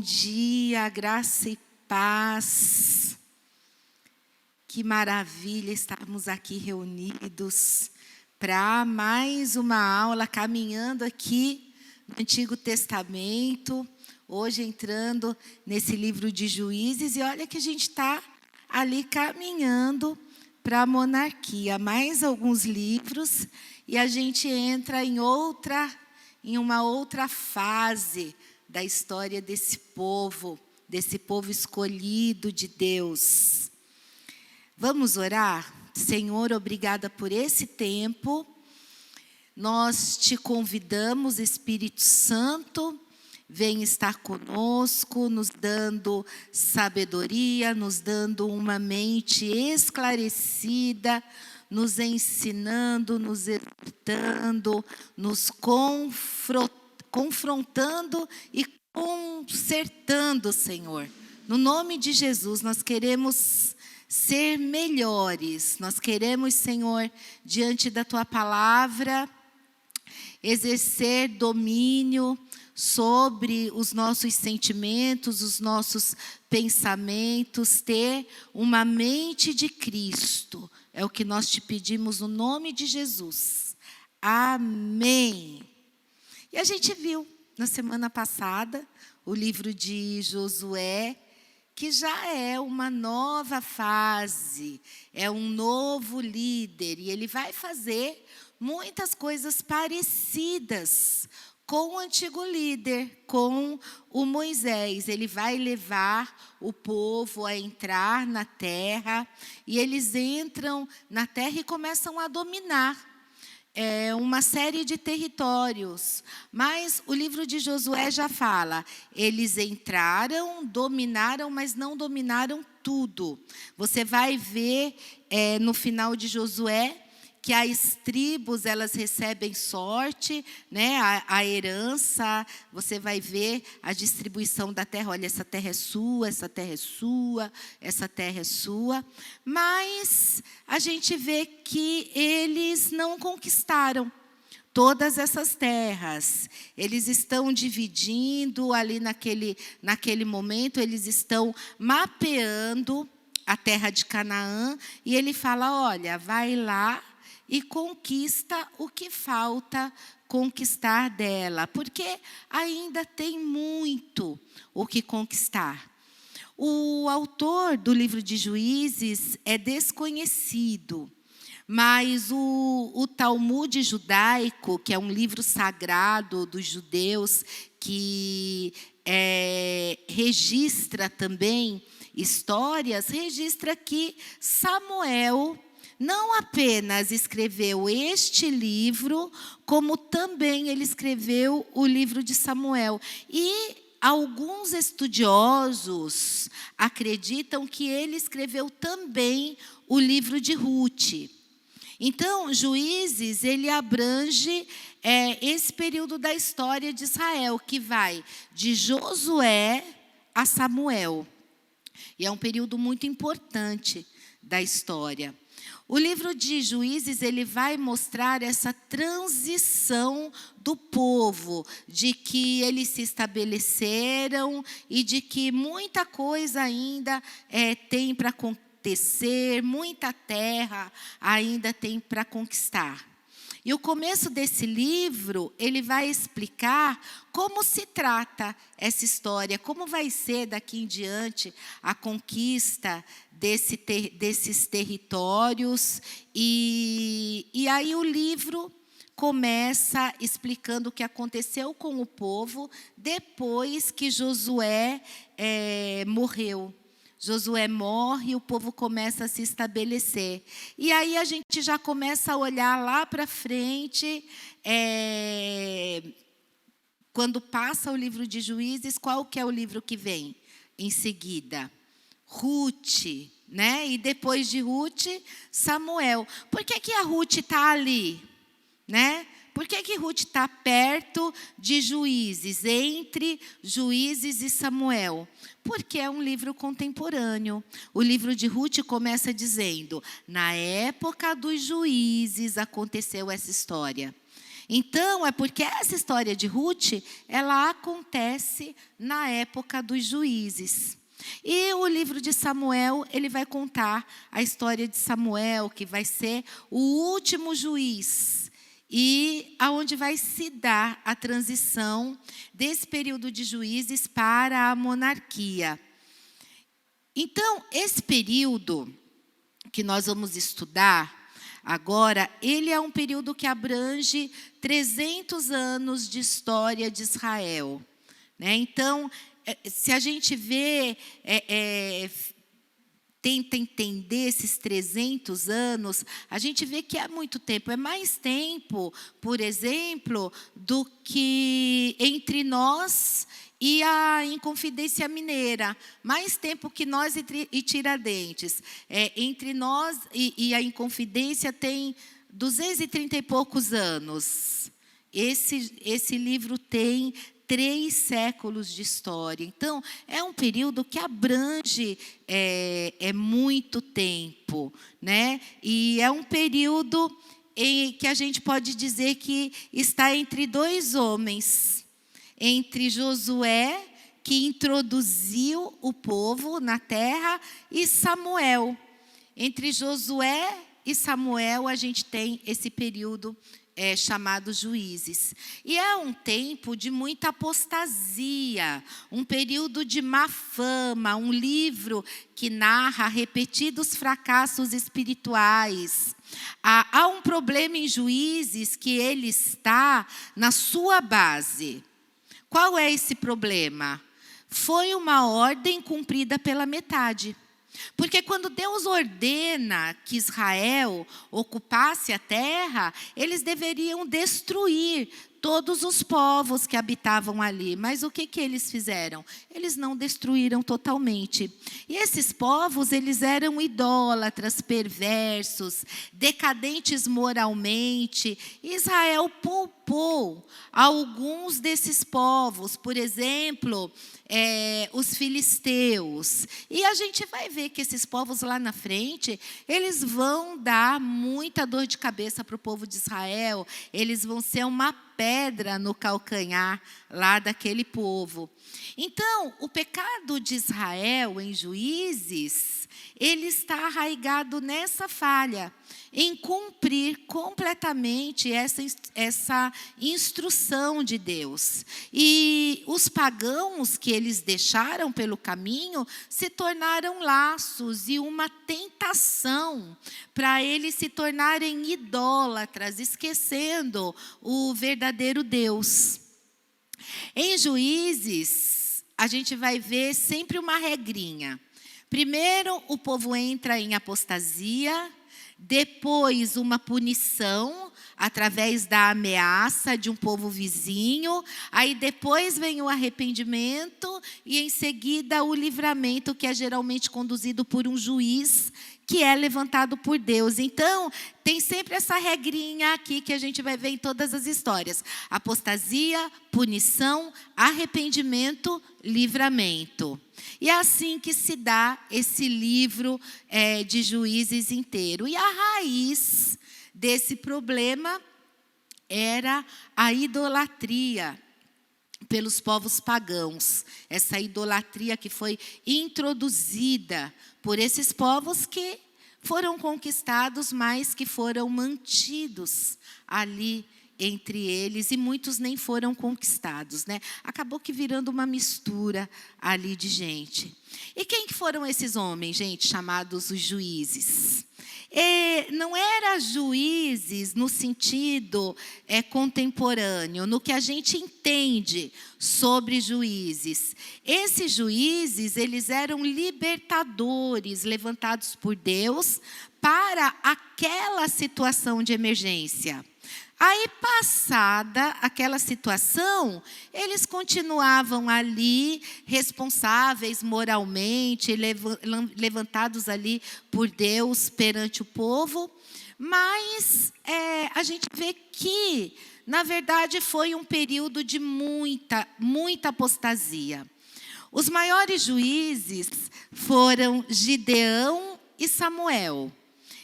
dia, graça e paz. Que maravilha estarmos aqui reunidos para mais uma aula, caminhando aqui no Antigo Testamento, hoje entrando nesse livro de Juízes, e olha que a gente está ali caminhando para a monarquia, mais alguns livros, e a gente entra em uma outra fase da história desse povo escolhido de Deus. Vamos orar? Senhor, obrigada por esse tempo. Nós te convidamos, Espírito Santo, vem estar conosco, nos dando sabedoria, nos dando uma mente esclarecida, nos ensinando, nos exortando, nos confrontando e consertando, Senhor. No nome de Jesus, nós queremos ser melhores. Nós queremos, Senhor, diante da Tua palavra, exercer domínio sobre os nossos sentimentos, os nossos pensamentos, ter uma mente de Cristo. É o que nós te pedimos no nome de Jesus. Amém. E a gente viu na semana passada o livro de Josué, que já é uma nova fase, é um novo líder, e ele vai fazer muitas coisas parecidas com o antigo líder, com o Moisés. Ele vai levar o povo a entrar na terra, e eles entram na terra e começam a dominar uma série de territórios. Mas o livro de Josué já fala, eles entraram, dominaram, mas não dominaram tudo. Você vai ver no final de Josué que as tribos, elas recebem sorte, né? A herança, você vai ver a distribuição da terra. Olha, essa terra é sua, essa terra é sua, essa terra é sua. Mas a gente vê que eles não conquistaram todas essas terras. Eles estão dividindo ali naquele momento, eles estão mapeando a terra de Canaã, e ele fala, olha, vai lá e conquista o que falta conquistar dela, porque ainda tem muito o que conquistar. O autor do livro de Juízes é desconhecido, mas o Talmud judaico, que é um livro sagrado dos judeus, que registra também histórias, registra que Samuel não apenas escreveu este livro, como também ele escreveu o livro de Samuel. E alguns estudiosos acreditam que ele escreveu também o livro de Ruth. Então, Juízes, ele abrange esse período da história de Israel, que vai de Josué a Samuel. E é um período muito importante da história. O livro de Juízes, ele vai mostrar essa transição do povo, de que eles se estabeleceram e de que muita coisa ainda tem para acontecer, muita terra ainda tem para conquistar. E o começo desse livro, ele vai explicar como se trata essa história, como vai ser daqui em diante a conquista desses territórios. E aí o livro começa explicando o que aconteceu com o povo depois que Josué morreu. Josué morre e o povo começa a se estabelecer. E aí a gente já começa a olhar lá para frente, quando passa o livro de Juízes, qual que é o livro que vem em seguida? Ruth, né? E depois de Ruth, Samuel. Por que a Ruth está ali, né? Por que Ruth está perto de Juízes, entre Juízes e Samuel? Porque é um livro contemporâneo. O livro de Ruth começa dizendo, na época dos juízes aconteceu essa história. Então, é porque essa história de Ruth, ela acontece na época dos juízes. E o livro de Samuel, ele vai contar a história de Samuel, que vai ser o último juiz, e aonde vai se dar a transição desse período de juízes para a monarquia. Então, esse período que nós vamos estudar agora, ele é um período que abrange 300 anos de história de Israel, né? Então, se a gente vê, tenta entender esses 300 anos, a gente vê que é muito tempo. É mais tempo, por exemplo, do que entre nós e a Inconfidência Mineira. Mais tempo que nós e Tiradentes. Entre nós e a Inconfidência tem 230 e poucos anos. Esse livro tem 3 séculos de história. Então, é um período que abrange muito tempo, né? E é um período em que a gente pode dizer que está entre 2 homens. Entre Josué, que introduziu o povo na terra, e Samuel. Entre Josué e Samuel, a gente tem esse período chamado Juízes. E é um tempo de muita apostasia, um período de má fama, um livro que narra repetidos fracassos espirituais. Há um problema em Juízes que ele está na sua base. Qual é esse problema? Foi uma ordem cumprida pela metade. Porque quando Deus ordena que Israel ocupasse a terra, eles deveriam destruir todos os povos que habitavam ali. Mas o que eles fizeram? Eles não destruíram totalmente. E esses povos, eles eram idólatras, perversos, decadentes moralmente. Israel poupou alguns desses povos, por exemplo, os filisteus. E a gente vai ver que esses povos lá na frente, eles vão dar muita dor de cabeça para o povo de Israel. Eles vão ser uma pedra no calcanhar lá daquele povo. Então, o pecado de Israel em Juízes, ele está arraigado nessa falha, em cumprir completamente essa instrução de Deus. E os pagãos que eles deixaram pelo caminho se tornaram laços e uma tentação para eles se tornarem idólatras, esquecendo o verdadeiro Deus. Em Juízes, a gente vai ver sempre uma regrinha. Primeiro, o povo entra em apostasia. Depois, uma punição através da ameaça de um povo vizinho. Aí depois vem o arrependimento e em seguida o livramento, que é geralmente conduzido por um juiz que é levantado por Deus. Então, tem sempre essa regrinha aqui que a gente vai ver em todas as histórias: apostasia, punição, arrependimento, livramento. E é assim que se dá esse livro de Juízes inteiro. E a raiz desse problema era a idolatria pelos povos pagãos. Essa idolatria que foi introduzida por esses povos que foram conquistados, mas que foram mantidos ali entre eles, e muitos nem foram conquistados, né? Acabou que virando uma mistura ali de gente. E quem que foram esses homens, gente, chamados os juízes? Não era juízes no sentido contemporâneo, no que a gente entende sobre juízes. Esses juízes, eles eram libertadores levantados por Deus para aquela situação de emergência. Aí, passada aquela situação, eles continuavam ali, responsáveis moralmente, levantados ali por Deus perante o povo. Mas a gente vê que, na verdade, foi um período de muita apostasia. Os maiores juízes foram Gideão e Samuel.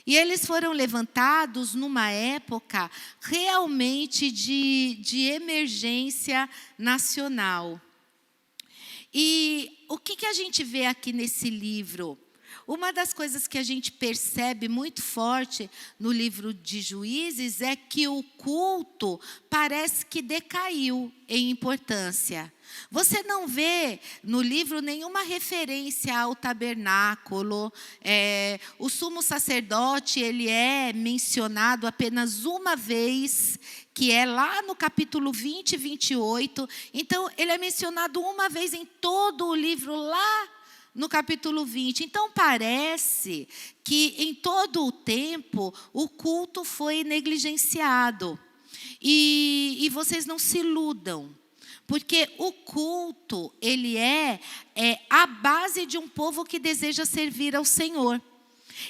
E eles foram levantados numa época realmente de emergência nacional. E o que a gente vê aqui nesse livro? Uma das coisas que a gente percebe muito forte no livro de Juízes é que o culto parece que decaiu em importância. Você não vê no livro nenhuma referência ao tabernáculo. O sumo sacerdote, ele é mencionado apenas uma vez, que é lá no capítulo 20 e 28. Então, ele é mencionado uma vez em todo o livro lá no capítulo 20. Então, parece que em todo o tempo o culto foi negligenciado. E vocês não se iludam, porque o culto, ele é a base de um povo que deseja servir ao Senhor.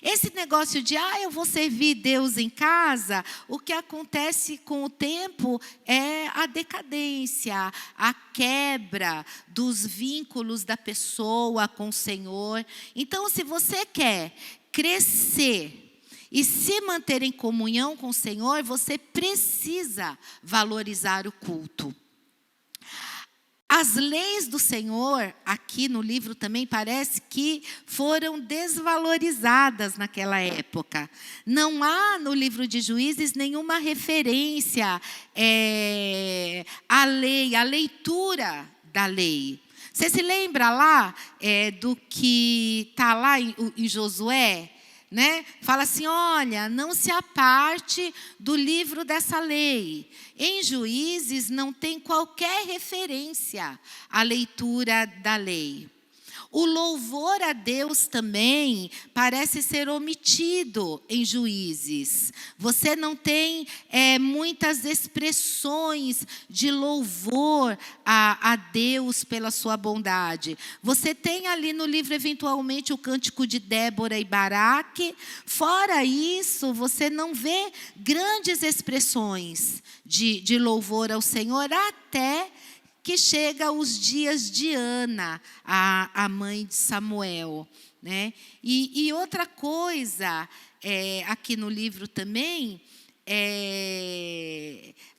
Esse negócio de, eu vou servir Deus em casa, o que acontece com o tempo é a decadência, a quebra dos vínculos da pessoa com o Senhor. Então, se você quer crescer e se manter em comunhão com o Senhor, você precisa valorizar o culto. As leis do Senhor, aqui no livro também parece que foram desvalorizadas naquela época. Não há no livro de Juízes nenhuma referência à lei, à leitura da lei. Você se lembra lá do que está lá em Josué? Né? Fala assim, olha, não se aparte do livro dessa lei. Em Juízes não tem qualquer referência à leitura da lei. O louvor a Deus também parece ser omitido em Juízes. Você não tem muitas expressões de louvor a Deus pela sua bondade. Você tem ali no livro, eventualmente, o cântico de Débora e Baraque. Fora isso, você não vê grandes expressões de louvor ao Senhor, até que chega os dias de Ana, a mãe de Samuel, né? E outra coisa, aqui no livro também,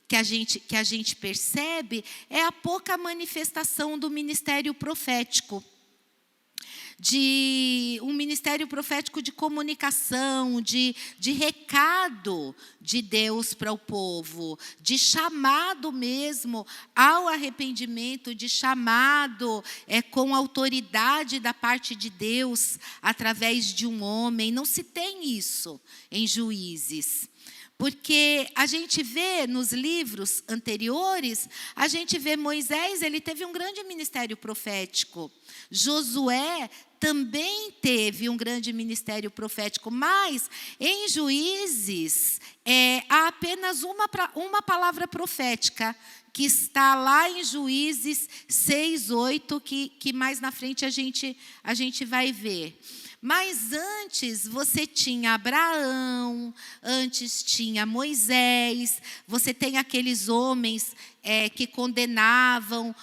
que a gente percebe, é a pouca manifestação do ministério profético. De um ministério profético de comunicação, de recado de Deus para o povo, de chamado mesmo ao arrependimento, de chamado com autoridade da parte de Deus, através de um homem. Não se tem isso em Juízes. Porque a gente vê nos livros anteriores, a gente vê Moisés, ele teve um grande ministério profético. Josué também teve um grande ministério profético, mas em Juízes há apenas uma palavra profética, que está lá em Juízes 6:8, que mais na frente a gente vai ver. Mas antes você tinha Abraão, antes tinha Moisés, você tem aqueles homens que condenavam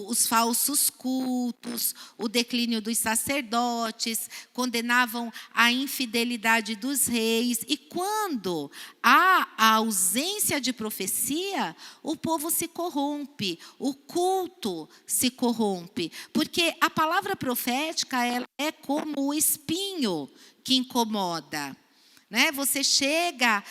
os falsos cultos, o declínio dos sacerdotes, condenavam a infidelidade dos reis. E quando há a ausência de profecia, o povo se corrompe, o culto se corrompe. Porque a palavra profética, ela é como o espinho que incomoda. Né? Você chega,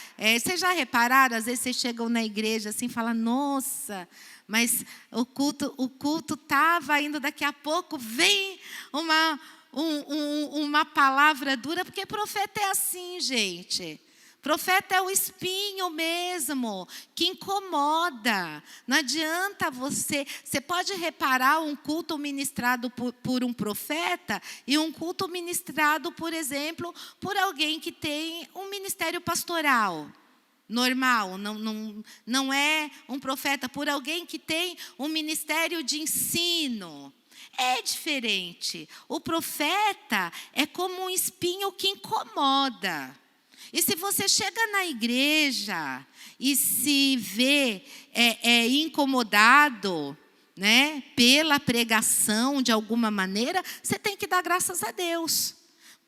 vocês já repararam, às vezes vocês chegam na igreja assim e falam, nossa, mas o culto estava indo, daqui a pouco vem uma palavra dura, porque profeta é assim, gente. Profeta é o espinho mesmo, que incomoda. Não adianta você pode reparar um culto ministrado por um profeta e um culto ministrado, por exemplo, por alguém que tem um ministério pastoral normal, não é um profeta, por alguém que tem um ministério de ensino. É diferente. O profeta é como um espinho que incomoda. E se você chega na igreja e se vê incomodado, né, pela pregação de alguma maneira, você tem que dar graças a Deus.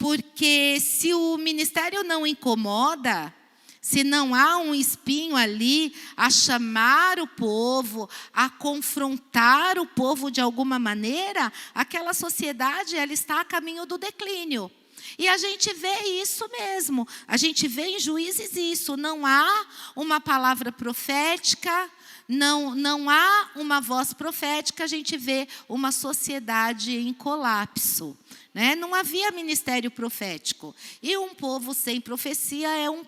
porque se o ministério não incomoda, se não há um espinho ali a chamar o povo, a confrontar o povo de alguma maneira, aquela sociedade ela está a caminho do declínio. E a gente vê isso mesmo, a gente vê em Juízes isso, não há uma palavra profética, não há uma voz profética, a gente vê uma sociedade em colapso. Né? Não havia ministério profético. E um povo sem profecia é um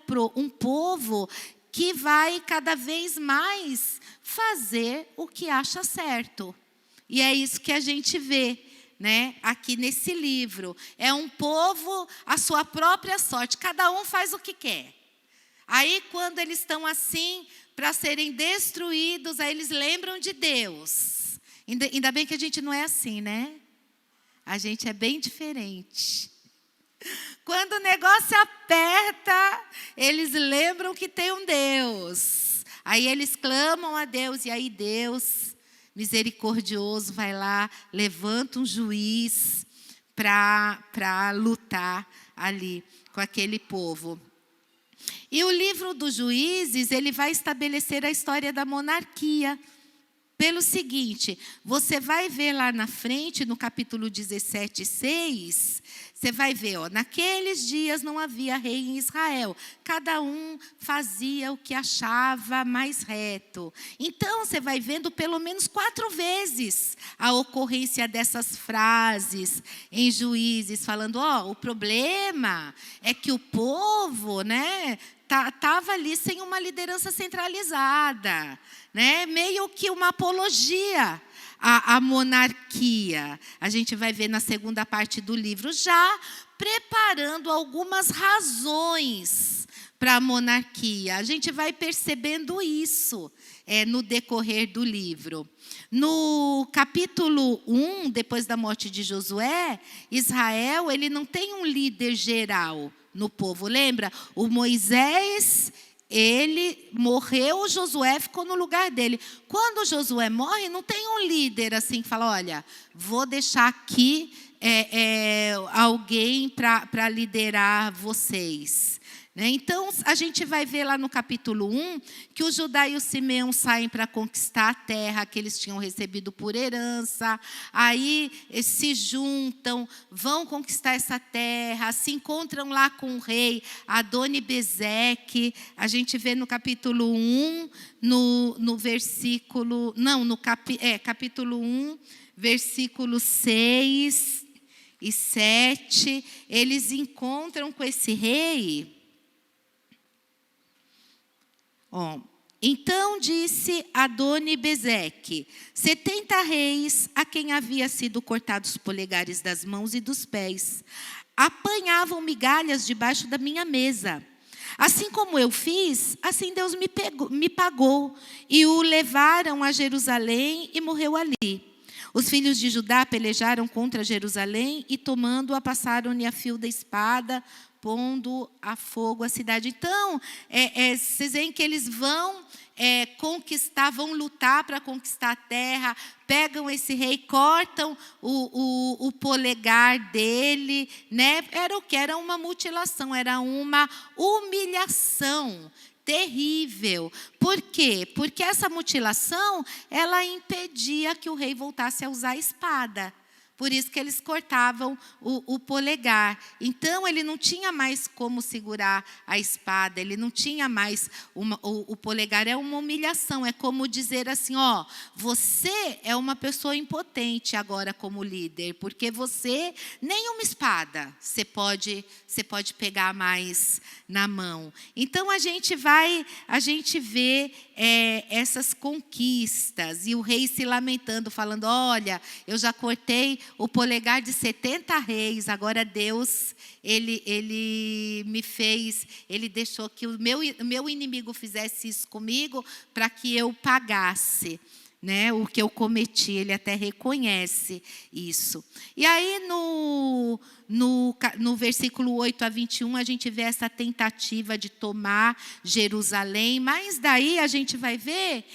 povo que vai cada vez mais fazer o que acha certo. E é isso que a gente vê, né, aqui nesse livro. É um povo à sua própria sorte, cada um faz o que quer. Aí, quando eles estão assim, para serem destruídos, aí eles lembram de Deus. Ainda bem que a gente não é assim, né? A gente é bem diferente. Quando o negócio aperta, eles lembram que tem um Deus. Aí eles clamam a Deus, e aí Deus, misericordioso, vai lá, levanta um juiz para lutar ali com aquele povo. E o livro dos Juízes, ele vai estabelecer a história da monarquia. Pelo seguinte, você vai ver lá na frente, no capítulo 17, 6, você vai ver, naqueles dias não havia rei em Israel. Cada um fazia o que achava mais reto. Então, você vai vendo pelo menos 4 vezes a ocorrência dessas frases em Juízes, falando, o problema é que o povo, né, estava ali sem uma liderança centralizada, né? Meio que uma apologia à monarquia. A gente vai ver na segunda parte do livro, já preparando algumas razões para a monarquia. A gente vai percebendo isso no decorrer do livro. No capítulo 1, depois da morte de Josué, Israel ele não tem um líder geral no povo. Lembra? O Moisés, ele morreu, Josué ficou no lugar dele. Quando Josué morre, não tem um líder assim que fala, olha, vou deixar aqui alguém para liderar vocês. Né? Então, a gente vai ver lá no capítulo 1 que o Judá e o Simeão saem para conquistar a terra que eles tinham recebido por herança. Aí se juntam, vão conquistar essa terra, se encontram lá com o rei Adoni-Bezeque. A gente vê no capítulo 1, no versículo... Não, capítulo 1, versículo 6 e 7. Eles encontram com esse rei... Então disse Adoni-Bezeque, 70 reis a quem havia sido cortados os polegares das mãos e dos pés, apanhavam migalhas debaixo da minha mesa. Assim como eu fiz, assim Deus me pagou, e o levaram a Jerusalém e morreu ali. Os filhos de Judá pelejaram contra Jerusalém e, tomando-a, passaram-lhe a fio da espada, pondo a fogo a cidade. Então, vocês veem que eles vão conquistar, vão lutar para conquistar a terra, pegam esse rei, cortam o polegar dele, né? Era o que? Era uma mutilação, era uma humilhação terrível. Por quê? Porque essa mutilação, ela impedia que o rei voltasse a usar a espada. Por isso que eles cortavam o polegar. Então, ele não tinha mais como segurar a espada, ele não tinha mais... O polegar é uma humilhação, é como dizer assim, você é uma pessoa impotente agora como líder, porque você, nem uma espada você pode pegar mais na mão. Então, a gente vê essas conquistas, e o rei se lamentando, falando, olha, eu já cortei o polegar de 70 reis, agora Deus, ele me fez, ele deixou que o meu inimigo fizesse isso comigo, para que eu pagasse, né, o que eu cometi. Ele até reconhece isso. E aí, no versículo 8 a 21, a gente vê essa tentativa de tomar Jerusalém, mas daí a gente vai ver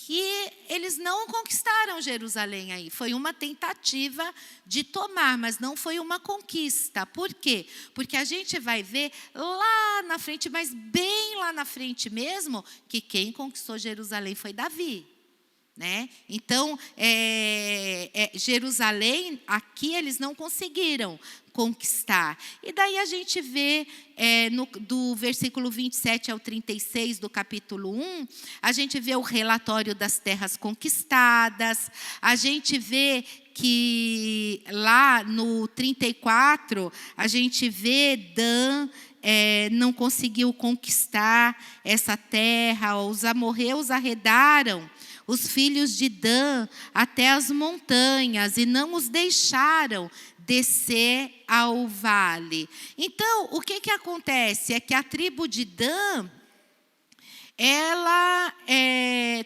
que eles não conquistaram Jerusalém aí. Foi uma tentativa de tomar, mas não foi uma conquista. Por quê? Porque a gente vai ver lá na frente, mas bem lá na frente mesmo, que quem conquistou Jerusalém foi Davi. Né? Então, Jerusalém, aqui eles não conseguiram conquistar. E daí a gente vê, do versículo 27 ao 36 do capítulo 1, a gente vê o relatório das terras conquistadas, a gente vê que lá no 34, a gente vê Dan não conseguiu conquistar essa terra, os amorreus arredaram os filhos de Dan até as montanhas e não os deixaram descer ao vale. Então, o que acontece? É que a tribo de Dan, ela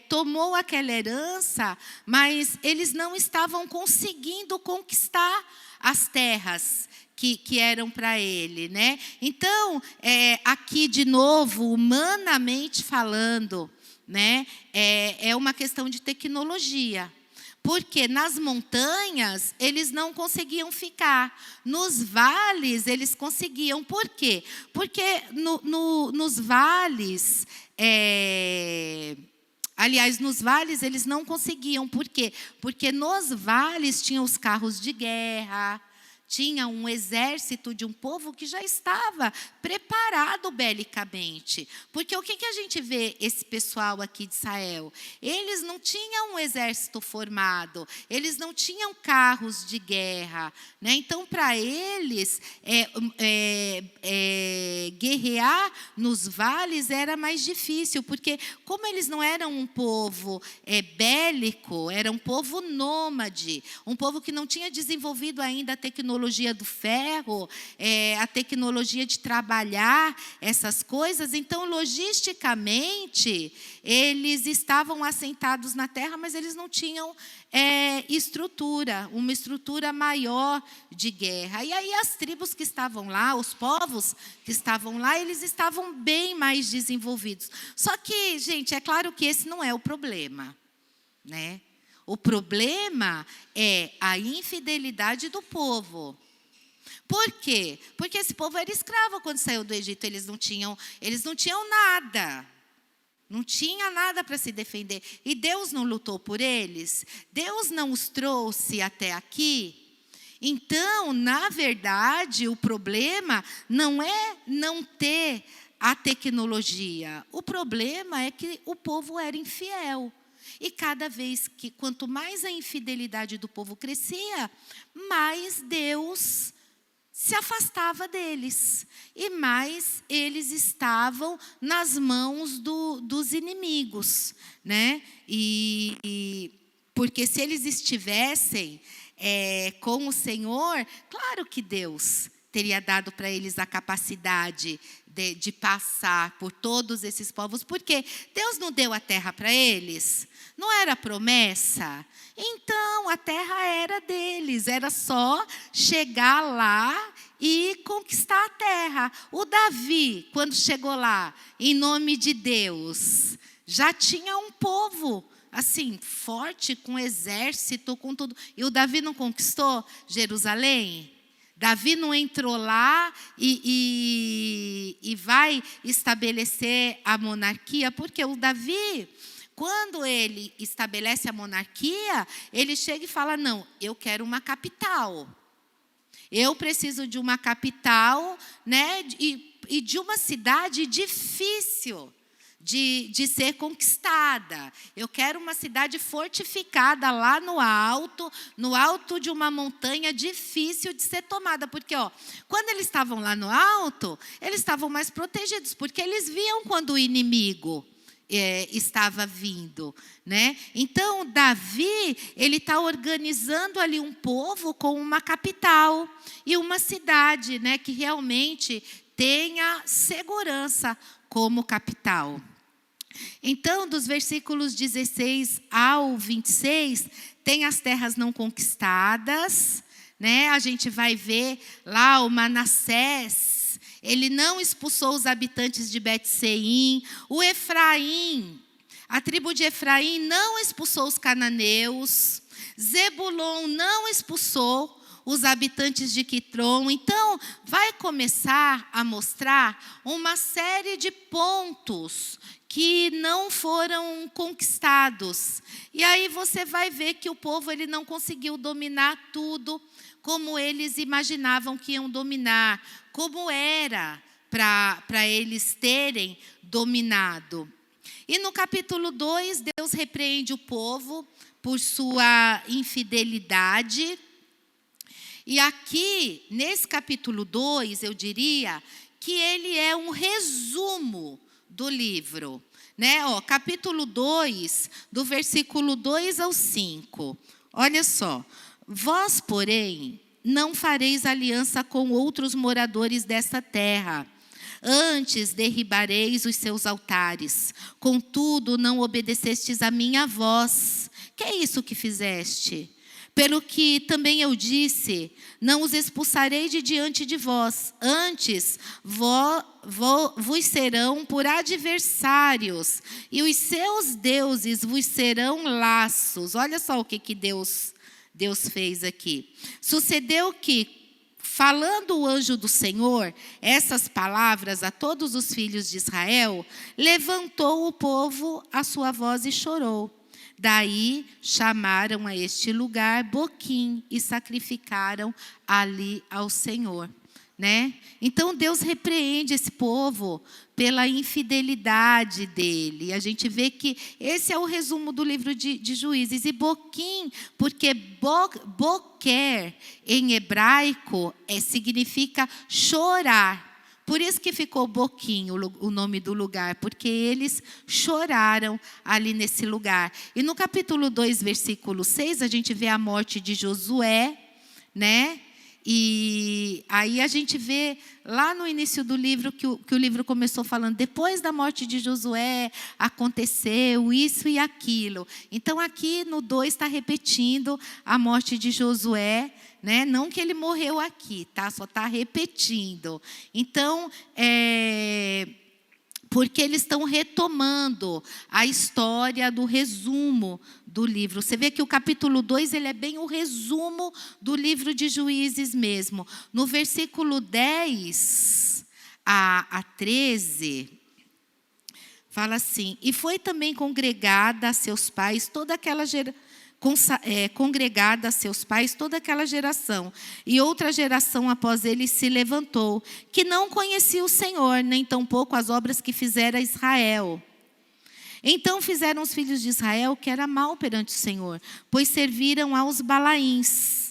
tomou aquela herança, mas eles não estavam conseguindo conquistar as terras que eram para ele, né? Então, aqui de novo, humanamente falando, né, é uma questão de tecnologia. Porque nas montanhas eles não conseguiam ficar. Nos vales eles conseguiam. Por quê? Porque nos vales... Aliás, nos vales eles não conseguiam. Por quê? Porque nos vales tinham os carros de guerra, tinha um exército de um povo que já estava preparado belicamente. Porque o que a gente vê esse pessoal aqui de Israel? Eles não tinham um exército formado, eles não tinham carros de guerra, né? Então, para eles, guerrear nos vales era mais difícil, porque como eles não eram um povo bélico, era um povo nômade, um povo que não tinha desenvolvido ainda a tecnologia do ferro, a tecnologia de trabalhar essas coisas. Então, logisticamente, eles estavam assentados na terra, mas eles não tinham uma estrutura maior de guerra. E aí as tribos que estavam lá, os povos que estavam lá, eles estavam bem mais desenvolvidos. Só que, gente, é claro que esse não é o problema, né? O problema é a infidelidade do povo. Por quê? Porque esse povo era escravo quando saiu do Egito. Eles não tinham nada. Não tinha nada para se defender. E Deus não lutou por eles? Deus não os trouxe até aqui? Então, na verdade, o problema não é não ter a tecnologia. O problema é que o povo era infiel. E cada vez quanto mais a infidelidade do povo crescia, mais Deus se afastava deles. E mais eles estavam nas mãos dos inimigos, né? Porque se eles estivessem com o Senhor, claro que Deus teria dado para eles a capacidade de passar por todos esses povos. Porque Deus não deu a terra para eles? Não era promessa? Então, a terra era deles. Era só chegar lá e conquistar a terra. O Davi, quando chegou lá, em nome de Deus, já tinha um povo assim, forte, com exército, com tudo. E o Davi não conquistou Jerusalém? Davi não entrou lá e vai estabelecer a monarquia, porque o Davi, quando ele estabelece a monarquia, ele chega e fala, não, eu quero uma capital. Eu preciso de uma capital, né, e de uma cidade difícil de ser conquistada. Eu quero uma cidade fortificada lá no alto de uma montanha difícil de ser tomada. Porque, quando eles estavam lá no alto, eles estavam mais protegidos, porque eles viam quando o inimigo estava vindo, né? Então, Davi, ele está organizando ali um povo com uma capital e uma cidade, né, que realmente tenha segurança como capital. Então, dos versículos 16 ao 26, tem as terras não conquistadas, né? A gente vai ver lá o Manassés, ele não expulsou os habitantes de Bet-Seim. O Efraim, A tribo de Efraim não expulsou os cananeus. Zebulon não expulsou os habitantes de Quitron. Então, vai começar a mostrar uma série de pontos que não foram conquistados. E aí você vai ver que o povo ele não conseguiu dominar tudo como eles imaginavam que iam dominar, como era para eles terem dominado. E no capítulo 2, Deus repreende o povo por sua infidelidade. E aqui, nesse capítulo 2, eu diria que ele é um resumo do livro. Né? Capítulo 2, do versículo 2 ao 5. Olha só. Vós, porém, não fareis aliança com outros moradores desta terra. Antes derribareis os seus altares. Contudo, não obedecestes a minha voz. Que é isso que fizeste? Pelo que também eu disse, não os expulsarei de diante de vós. Antes, vos serão por adversários, e os seus deuses vos serão laços. Olha só o que Deus fez aqui. Sucedeu que, falando o anjo do Senhor essas palavras a todos os filhos de Israel, levantou o povo a sua voz e chorou. Daí chamaram a este lugar Boquim e sacrificaram ali ao Senhor. Né? Então Deus repreende esse povo pela infidelidade dele. A gente vê que esse é o resumo do livro de Juízes. E Boquim, porque boquer em hebraico significa chorar. Por isso que ficou Boquim o nome do lugar, porque eles choraram ali nesse lugar. E no capítulo 2, versículo 6, a gente vê a morte de Josué, né? E aí a gente vê lá no início do livro que o livro começou falando, depois da morte de Josué, aconteceu isso e aquilo. Então aqui no 2 está repetindo a morte de Josué, né? Não que ele morreu aqui, tá? Só está repetindo. Então, porque eles estão retomando a história do resumo do livro. Você vê que o capítulo 2 ele é bem o resumo do livro de Juízes mesmo. No versículo 10 a 13, fala assim: e foi também congregada a seus pais toda aquela congregada a seus pais toda aquela geração, e outra geração após ele se levantou, que não conhecia o Senhor, nem tampouco as obras que fizera Israel. Então fizeram os filhos de Israel que era mal perante o Senhor, pois serviram aos Balaíns.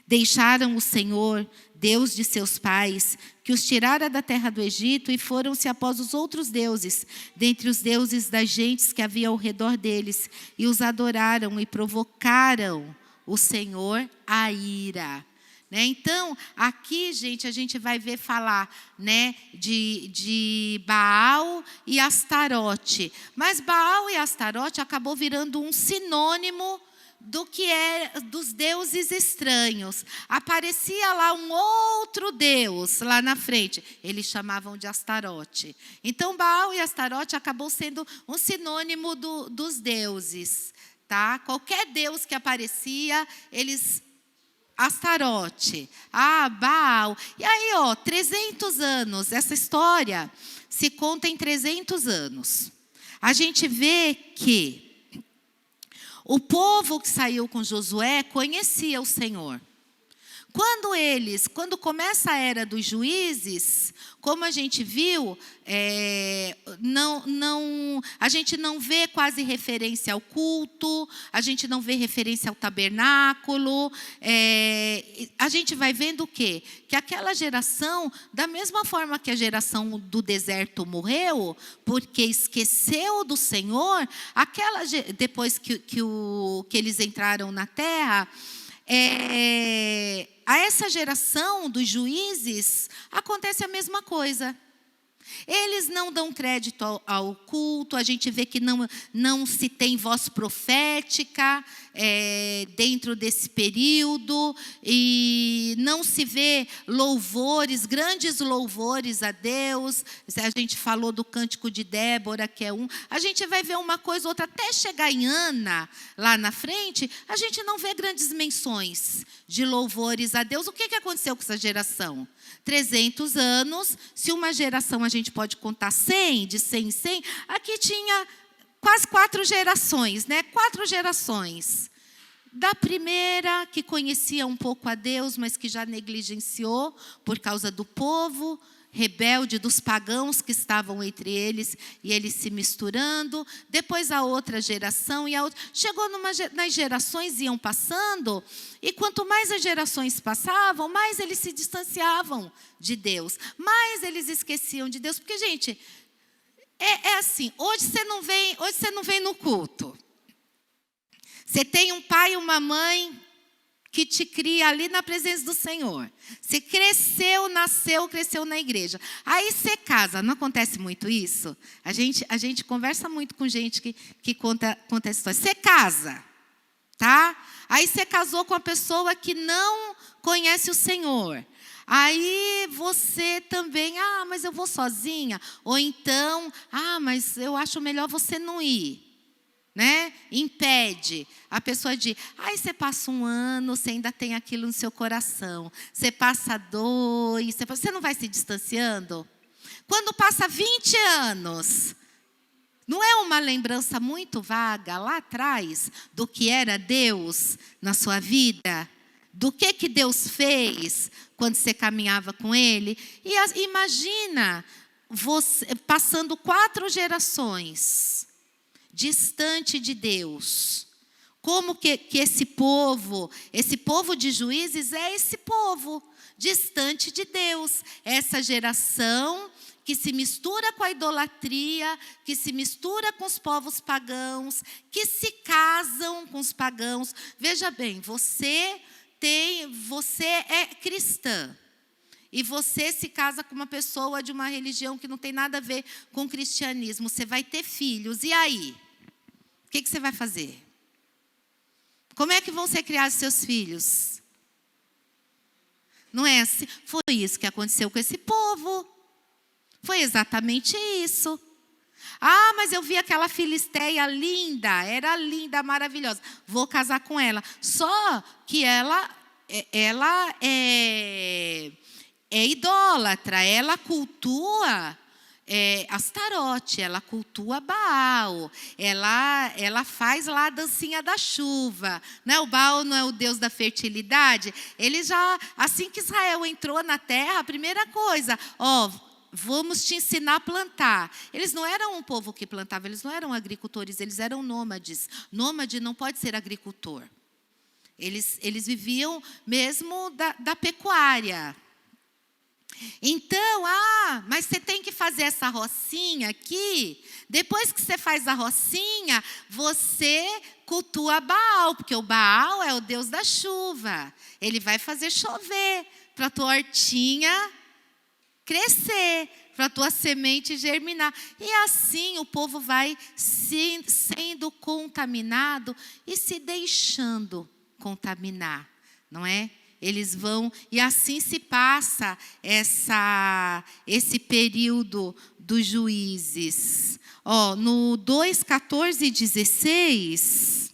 Deixaram o Senhor, Deus de seus pais, que os tirara da terra do Egito, e foram-se após os outros deuses, dentre os deuses das gentes que havia ao redor deles, e os adoraram e provocaram o Senhor a ira. Né? Então, aqui, gente, a gente vai ver falar, né, de Baal e Astarote. Mas Baal e Astarote acabou virando um sinônimo do que é dos deuses estranhos. Aparecia lá um outro deus lá na frente, eles chamavam de Astarote. Então Baal e Astarote acabou sendo um sinônimo dos deuses, tá? Qualquer deus que aparecia, eles Astarote, Baal. E aí, 300 anos, essa história se conta em 300 anos. A gente vê que o povo que saiu com Josué conhecia o Senhor. Quando começa a era dos juízes, como a gente viu, a gente não vê quase referência ao culto, a gente não vê referência ao tabernáculo. A gente vai vendo o quê? Que aquela geração, da mesma forma que a geração do deserto morreu, porque esqueceu do Senhor, depois que eles entraram na terra, a essa geração dos juízes acontece a mesma coisa. Eles não dão crédito ao culto, a gente vê que não se tem voz profética dentro desse período, e não se vê louvores, grandes louvores a Deus. A gente falou do cântico de Débora, que é a gente vai ver uma coisa ou outra, até chegar em Ana, lá na frente, a gente não vê grandes menções de louvores a Deus. O que aconteceu com essa geração? 300 anos, se uma geração a gente pode contar 100, de 100 em 100, aqui tinha quase 4 gerações, né? 4 gerações. Da primeira, que conhecia um pouco a Deus, mas que já negligenciou por causa do povo rebelde, dos pagãos que estavam entre eles, e eles se misturando. Depois a outra geração e a outra. Chegou nas gerações iam passando, e quanto mais as gerações passavam, mais eles se distanciavam de Deus, mais eles esqueciam de Deus. Porque, gente, é assim, hoje você não vem no culto. Você tem um pai e uma mãe que te cria ali na presença do Senhor. Você cresceu na igreja. Aí você casa, não acontece muito isso? A gente conversa muito com gente que conta essa história. Você casa, tá? Aí você casou com uma pessoa que não conhece o Senhor. Aí você também, mas eu vou sozinha. Ou então, mas eu acho melhor você não ir. Né? Impede. A pessoa diz, aí você passa 1 ano, você ainda tem aquilo no seu coração. Você passa 2, você não vai se distanciando? Quando passa 20 anos, não é uma lembrança muito vaga lá atrás do que era Deus na sua vida? Do que Deus fez quando você caminhava com Ele? E imagina você passando 4 gerações distante de Deus. Como que esse povo de juízes é esse povo distante de Deus. Essa geração que se mistura com a idolatria, que se mistura com os povos pagãos, que se casam com os pagãos. Veja bem, você é cristã. E você se casa com uma pessoa de uma religião que não tem nada a ver com o cristianismo. Você vai ter filhos. E aí? O que você vai fazer? Como é que vão ser criados seus filhos? Não é assim? Foi isso que aconteceu com esse povo. Foi exatamente isso. Mas eu vi aquela filisteia linda. Era linda, maravilhosa. Vou casar com ela. Só que ela é idólatra, ela cultua Astarote, ela cultua Baal, ela faz lá a dancinha da chuva, né? O Baal não é o deus da fertilidade. Ele já, assim que Israel entrou na terra, a primeira coisa, vamos te ensinar a plantar. Eles não eram um povo que plantava, eles não eram agricultores, eles eram nômades. Nômade não pode ser agricultor. Eles viviam mesmo da pecuária. Então, mas você tem que fazer essa rocinha aqui. Depois que você faz a rocinha, você cultua Baal, porque o Baal é o deus da chuva. Ele vai fazer chover para a tua hortinha crescer, para a tua semente germinar. E assim o povo vai sendo contaminado e se deixando contaminar, não é? Eles vão, e assim se passa esse período dos juízes. No 2, 14 e 16,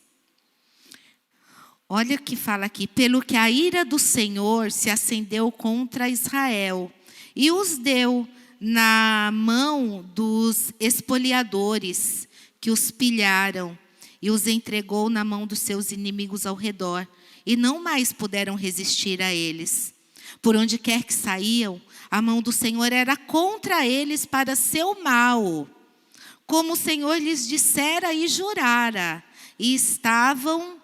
olha o que fala aqui. Pelo que a ira do Senhor se acendeu contra Israel, e os deu na mão dos espoliadores, que os pilharam, e os entregou na mão dos seus inimigos ao redor, e não mais puderam resistir a eles. Por onde quer que saíam, a mão do Senhor era contra eles para seu mal, como o Senhor lhes dissera e jurara, e estavam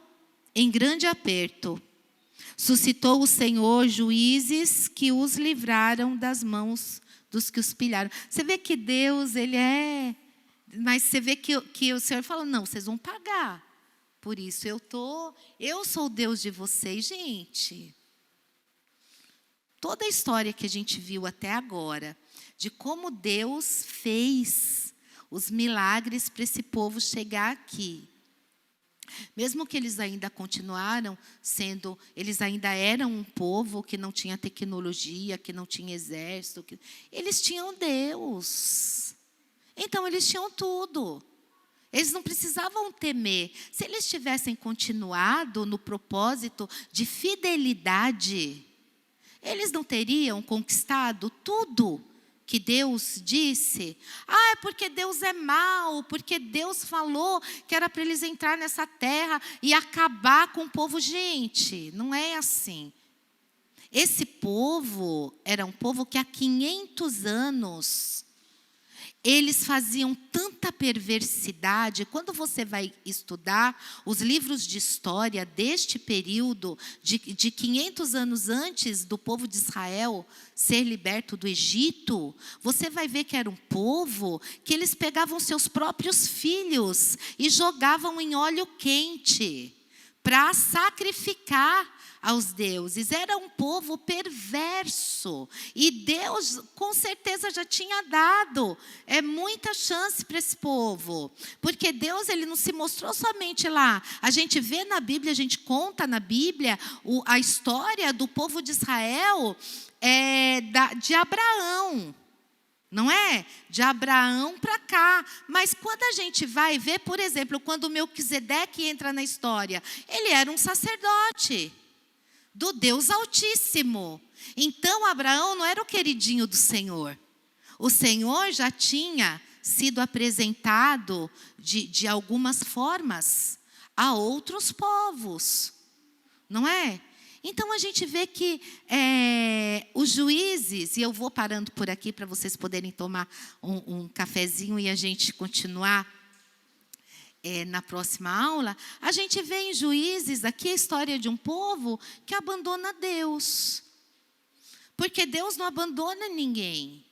em grande aperto. Suscitou o Senhor juízes que os livraram das mãos dos que os pilharam. Você vê que Deus, Ele é... Mas você vê que o Senhor falou, não, vocês vão pagar. Por isso eu sou o Deus de vocês, gente. toda a história que a gente viu até agora, de como Deus fez os milagres para esse povo chegar aqui. Mesmo que eles ainda continuaram sendo, eles ainda eram um povo que não tinha tecnologia, que não tinha exército, eles tinham Deus. Então eles tinham tudo. Eles não precisavam temer. Se eles tivessem continuado no propósito de fidelidade, eles não teriam conquistado tudo que Deus disse. É porque Deus é mau, porque Deus falou que era para eles entrar nessa terra e acabar com o povo. Gente, não é assim. Esse povo era um povo que há 500 anos eles faziam tanta perversidade. Quando você vai estudar os livros de história deste período, de 500 anos antes do povo de Israel ser liberto do Egito, você vai ver que era um povo que eles pegavam seus próprios filhos e jogavam em óleo quente para sacrificar aos deuses. Era um povo perverso. E Deus, com certeza, já tinha dado muita chance para esse povo. Porque Deus, ele não se mostrou somente lá. A gente vê na Bíblia, a gente conta na Bíblia a história do povo de Israel, de Abraão. Não é? De Abraão para cá. Mas quando a gente vai ver, por exemplo, quando Melquisedeque entra na história, ele era um sacerdote do Deus Altíssimo. Então Abraão não era o queridinho do Senhor. O Senhor já tinha sido apresentado de algumas formas a outros povos. Não é? Então a gente vê que os juízes, e eu vou parando por aqui para vocês poderem tomar um cafezinho e a gente continuar na próxima aula, a gente vê em Juízes aqui a história de um povo que abandona Deus. Porque Deus não abandona ninguém,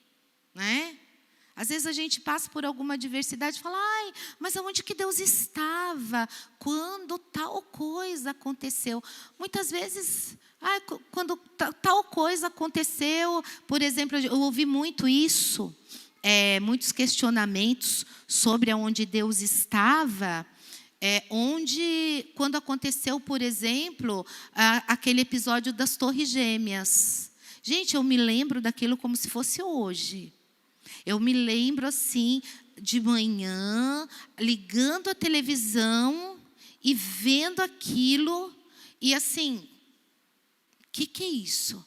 né? Às vezes a gente passa por alguma adversidade e fala, mas aonde que Deus estava quando tal coisa aconteceu? Muitas vezes, quando tal coisa aconteceu, por exemplo, eu ouvi muito isso, muitos questionamentos sobre onde Deus estava, quando aconteceu, por exemplo, aquele episódio das Torres Gêmeas. Gente, eu me lembro daquilo como se fosse hoje. Eu me lembro assim, de manhã, ligando a televisão e vendo aquilo, e assim, o que é isso?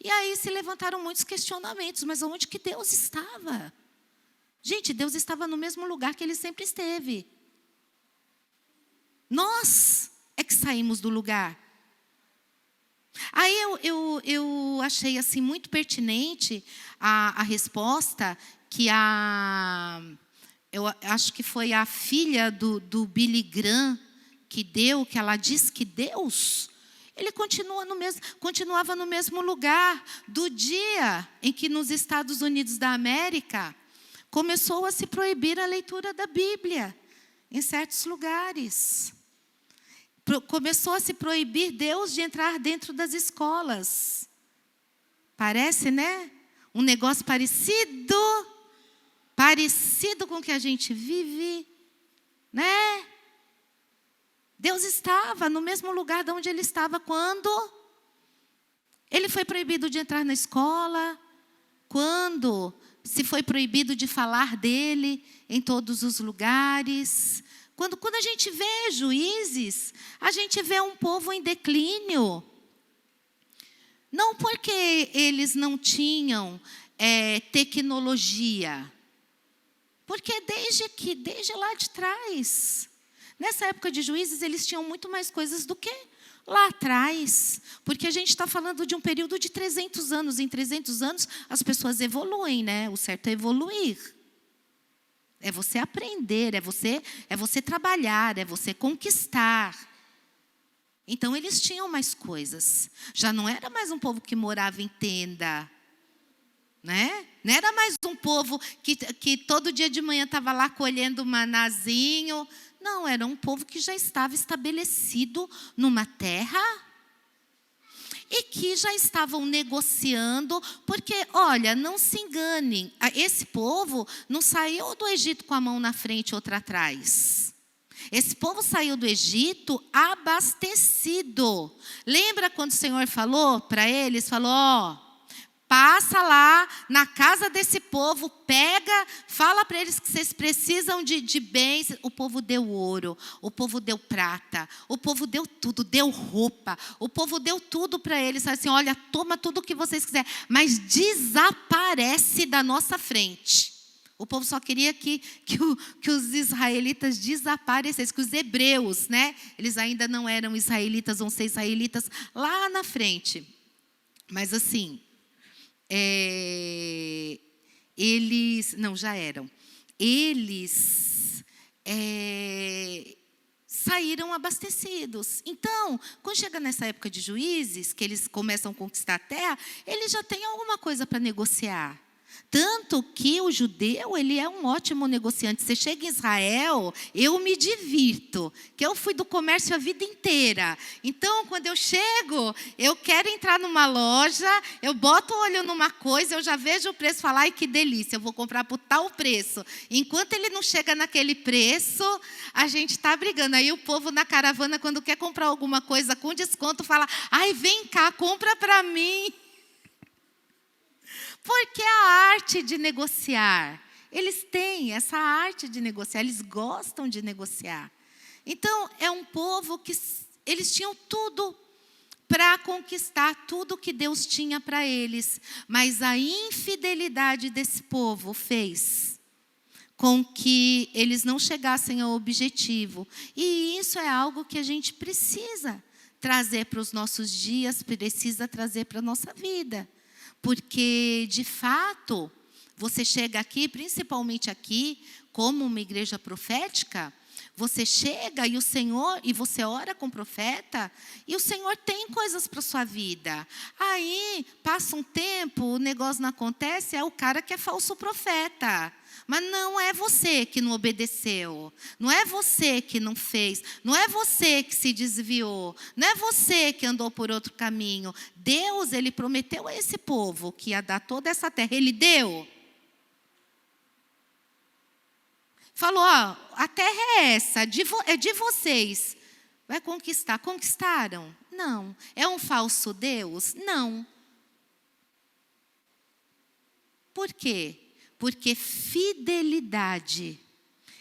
E aí se levantaram muitos questionamentos, mas onde que Deus estava? Gente, Deus estava no mesmo lugar que Ele sempre esteve. Nós é que saímos do lugar. Aí eu achei assim muito pertinente a resposta que eu acho que foi a filha do Billy Graham que deu, que ela disse que Deus, ele continuava no mesmo lugar do dia em que nos Estados Unidos da América começou a se proibir a leitura da Bíblia em certos lugares. Começou a se proibir Deus de entrar dentro das escolas. Parece, né? Um negócio parecido com o que a gente vive, né? Deus estava no mesmo lugar de onde Ele estava quando Ele foi proibido de entrar na escola, quando se foi proibido de falar dele em todos os lugares. Quando a gente vê Juízes, a gente vê um povo em declínio. Não porque eles não tinham tecnologia. Porque desde lá de trás, nessa época de Juízes, eles tinham muito mais coisas do que lá atrás. Porque a gente está falando de um período de 300 anos. Em 300 anos, as pessoas evoluem, né? O certo é evoluir. É você aprender, é você trabalhar, é você conquistar. Então, eles tinham mais coisas. Já não era mais um povo que morava em tenda, né? Não era mais um povo que todo dia de manhã estava lá colhendo manazinho. Não, era um povo que já estava estabelecido numa terra. e que já estavam negociando, porque, olha, não se enganem, esse povo não saiu do Egito com a mão na frente e outra atrás. Esse povo saiu do Egito abastecido. Lembra quando o Senhor falou para eles? Falou, passa lá na casa desse povo, pega, fala para eles que vocês precisam de bens. O povo deu ouro, o povo deu prata, o povo deu tudo, deu roupa. O povo deu tudo para eles. Assim, olha, toma tudo o que vocês quiserem, mas desaparece da nossa frente. O povo só queria que os israelitas desaparecessem, que os hebreus, né? Eles ainda não eram israelitas, vão ser israelitas lá na frente. Mas assim, eles, não, já eram. Eles saíram abastecidos. Então, quando chega nessa época de Juízes, que eles começam a conquistar a terra, eles já têm alguma coisa para negociar. Tanto que o judeu, ele é um ótimo negociante. Você chega em Israel, eu me divirto, que eu fui do comércio a vida inteira. Então, quando eu chego, eu quero entrar numa loja, eu boto o olho numa coisa, eu já vejo o preço, falar, ai, que delícia, eu vou comprar por tal preço. Enquanto ele não chega naquele preço, a gente está brigando. Aí o povo na caravana, quando quer comprar alguma coisa com desconto, fala, ai, vem cá, compra para mim. Porque a arte de negociar, eles têm essa arte de negociar, eles gostam de negociar. Então, é um povo que eles tinham tudo para conquistar tudo que Deus tinha para eles. Mas a infidelidade desse povo fez com que eles não chegassem ao objetivo. E isso é algo que a gente precisa trazer para os nossos dias, precisa trazer para a nossa vida. Porque, de fato, você chega aqui, principalmente aqui, como uma igreja profética, você chega e o Senhor, e você ora com o profeta, e o Senhor tem coisas para a sua vida. Aí, passa um tempo, o negócio não acontece, é o cara que é falso profeta. Mas não é você que não obedeceu, não é você que não fez, não é você que se desviou, não é você que andou por outro caminho. Deus, Ele prometeu a esse povo que ia dar toda essa terra, Ele deu. Falou, ó, a terra é essa, é de vocês. Vai conquistar. Conquistaram? Não. É um falso Deus? Não. Por quê? Porque fidelidade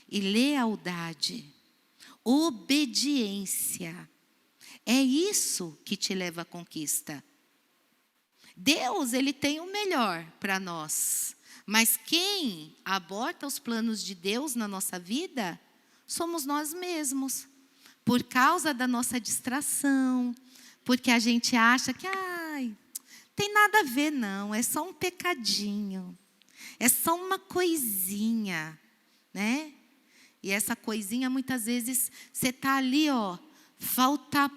e lealdade, obediência, é isso que te leva à conquista. Deus, Ele tem o melhor para nós. Mas quem aborta os planos de Deus na nossa vida, somos nós mesmos. Por causa da nossa distração, porque a gente acha que, tem nada a ver não, é só um pecadinho. É só uma coisinha, né? E essa coisinha, muitas vezes, você está ali, ó, falta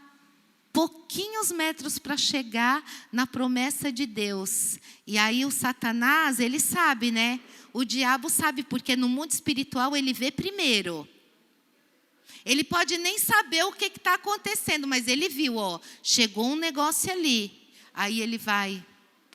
pouquinhos metros para chegar na promessa de Deus. E aí o Satanás, ele sabe, né? O diabo sabe, porque no mundo espiritual ele vê primeiro. Ele pode nem saber o que está acontecendo, mas ele viu, ó, chegou um negócio ali. Aí ele vai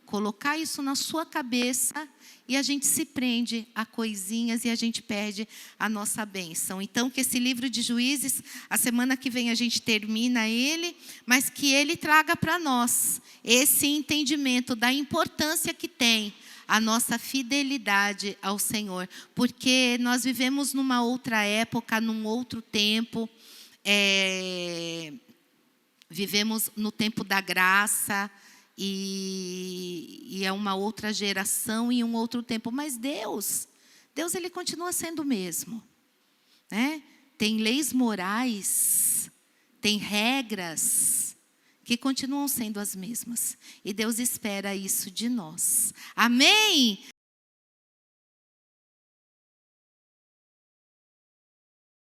colocar isso na sua cabeça e a gente se prende a coisinhas e a gente perde a nossa bênção. Então, que esse livro de Juízes, a semana que vem a gente termina ele, mas que ele traga para nós esse entendimento da importância que tem a nossa fidelidade ao Senhor. Porque nós vivemos numa outra época, num outro tempo, vivemos no tempo da graça, e é uma outra geração e um outro tempo. Mas Deus Ele continua sendo o mesmo, né? Tem leis morais, tem regras que continuam sendo as mesmas. E Deus espera isso de nós. Amém?